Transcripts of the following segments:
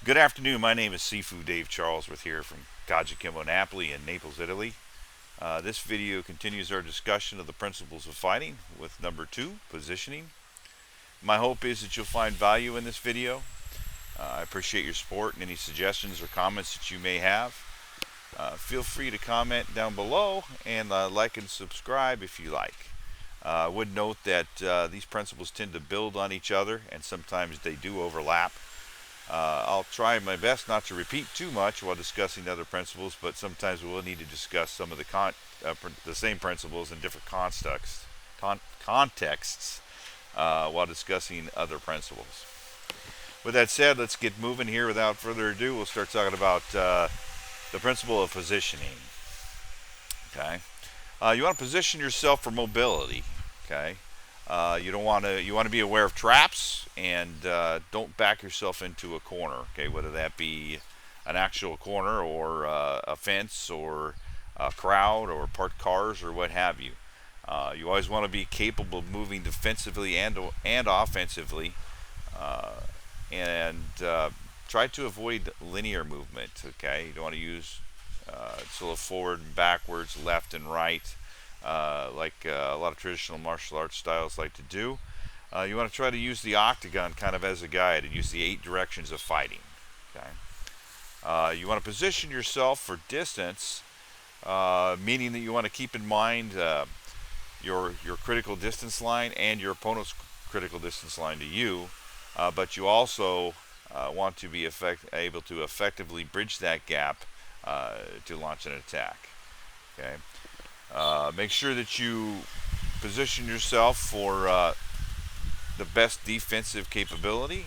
Good afternoon. My name is Sifu Dave Charlesworth here from KAJUKENBO Napoli in Naples, Italy. This video continues our discussion of the principles of fighting with number 2, positioning. My hope is that you'll find value in this video. I appreciate your support and any suggestions or comments that you may have. Feel free to comment down below and like and subscribe if you like. I would note that these principles tend to build on each other and sometimes they do overlap. I'll try my best not to repeat too much while discussing other principles, but sometimes we'll need to discuss some of the same principles in different contexts while discussing other principles. With that said, let's get moving here. Without further ado, we'll start talking about the principle of positioning. Okay, you want to position yourself for mobility. Okay, you want to be aware of traps and don't back yourself into a corner. Okay, whether that be an actual corner or a fence or a crowd or parked cars or what have you. You always want to be capable of moving defensively and offensively, uh, and try to avoid linear movement. Okay, you don't want to use sort of forward and backwards, left and right, like a lot of traditional martial arts styles like to do. You want to try to use the octagon kind of as a guide and use the 8 directions of fighting. Okay. You want to position yourself for distance, meaning that you want to keep in mind your critical distance line and your opponent's critical distance line to you, but you also want to be able to effectively bridge that gap to launch an attack. Okay. Make sure that you position yourself for the best defensive capability.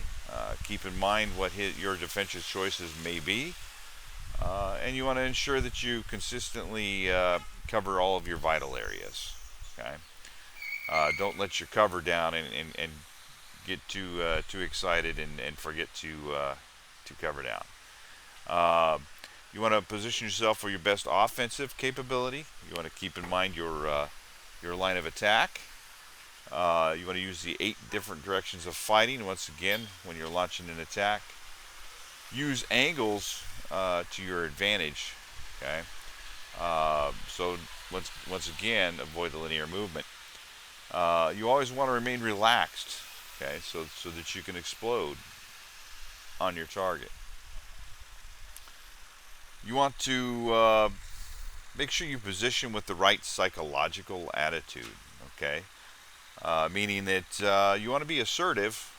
Keep in mind what your defensive choices may be. And you want to ensure that you consistently cover all of your vital areas. Okay. Don't let your cover down and get too excited and forget to cover down. You want to position yourself for your best offensive capability. You want to keep in mind your line of attack. You want to use the 8 different directions of fighting. Once again, when you're launching an attack, use angles to your advantage. Okay. So once again, avoid the linear movement. You always want to remain relaxed. Okay, so that you can explode on your target. You want to make sure you position with the right psychological attitude. Okay, meaning that you want to be assertive,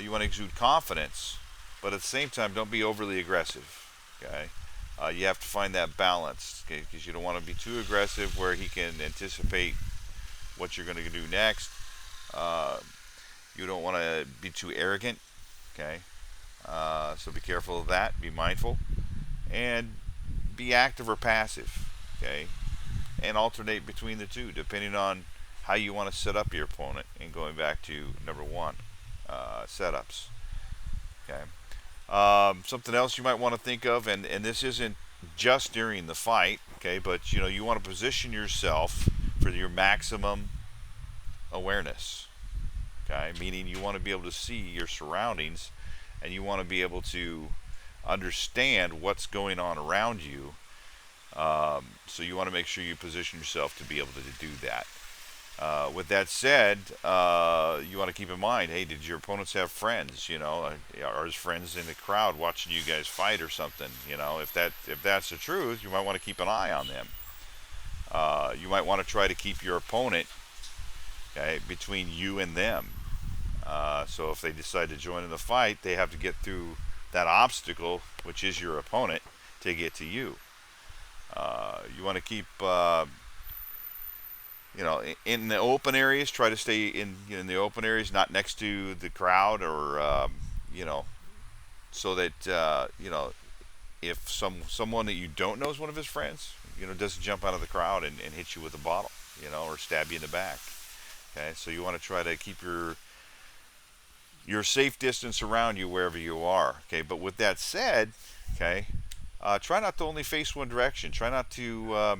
you want to exude confidence, but at the same time, don't be overly aggressive. Okay, you have to find that balance. Okay, because you don't want to be too aggressive where he can anticipate what you're going to do next. You don't want to be too arrogant. Okay, so be careful of that. Be mindful. And be active or passive, okay, and alternate between the two depending on how you want to set up your opponent. And going back to number 1, setups. Okay, something else you might want to think of, and this isn't just during the fight, okay, but you want to position yourself for your maximum awareness. Okay, meaning you want to be able to see your surroundings, and you want to be able to understand what's going on around you. So you want to make sure you position yourself to be able to do that. With that said, you want to keep in mind, hey, did your opponents have friends? Are his friends in the crowd watching you guys fight or something? If that's the truth, you might want to keep an eye on them. You might want to try to keep your opponent, okay, between you and them. So if they decide to join in the fight, they have to get through that obstacle, which is your opponent, to get to you. You want to keep, in the open areas. Try to stay in the open areas, not next to the crowd, or so that if someone that you don't know is one of his friends, doesn't jump out of the crowd and hit you with a bottle, or stab you in the back. Okay, so you want to try to keep your safe distance around you wherever you are. Okay, but with that said, okay, try not to only face one direction. Try not to,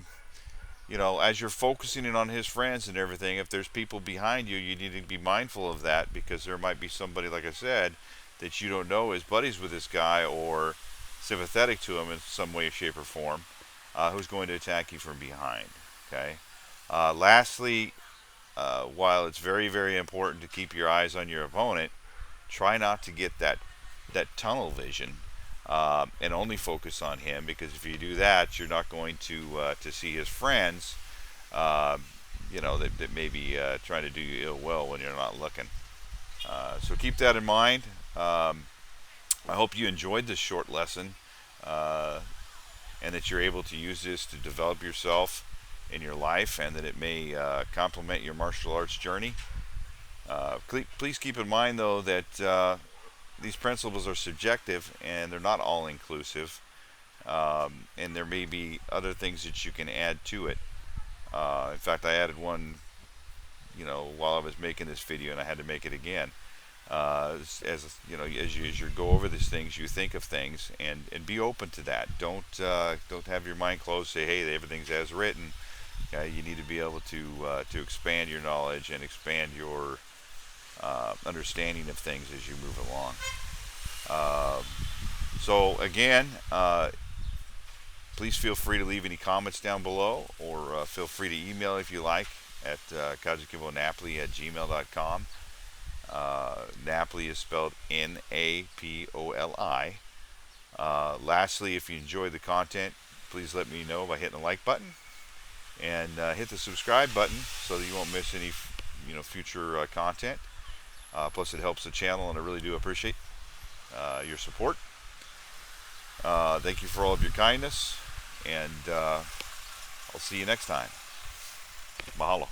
as you're focusing in on his friends and everything, if there's people behind you, you need to be mindful of that, because there might be somebody, like I said, that you don't know is buddies with this guy or sympathetic to him in some way, shape, or form, who's going to attack you from behind. Okay. Lastly, while it's very, very important to keep your eyes on your opponent, try not to get that tunnel vision and only focus on him, because if you do that, you're not going to see his friends. Uh, that may be trying to do you ill will when you're not looking. So keep that in mind. I hope you enjoyed this short lesson, and that you're able to use this to develop yourself in your life, and that it may complement your martial arts journey. Please keep in mind, though, that these principles are subjective and they're not all inclusive, and there may be other things that you can add to it. In fact, I added one, while I was making this video, and I had to make it again. As you go over these things, you think of things, and be open to that. Don't have your mind closed. Say, hey, everything's as written. You need to be able to expand your knowledge and expand your understanding of things as you move along. So again, please feel free to leave any comments down below, or feel free to email if you like at KAJUKENBONAPOLI@gmail.com. Napoli is spelled Napoli. Lastly, if you enjoyed the content, please let me know by hitting the like button, and hit the subscribe button so that you won't miss any future content. Plus, it helps the channel, and I really do appreciate your support. Thank you for all of your kindness, and I'll see you next time. Mahalo.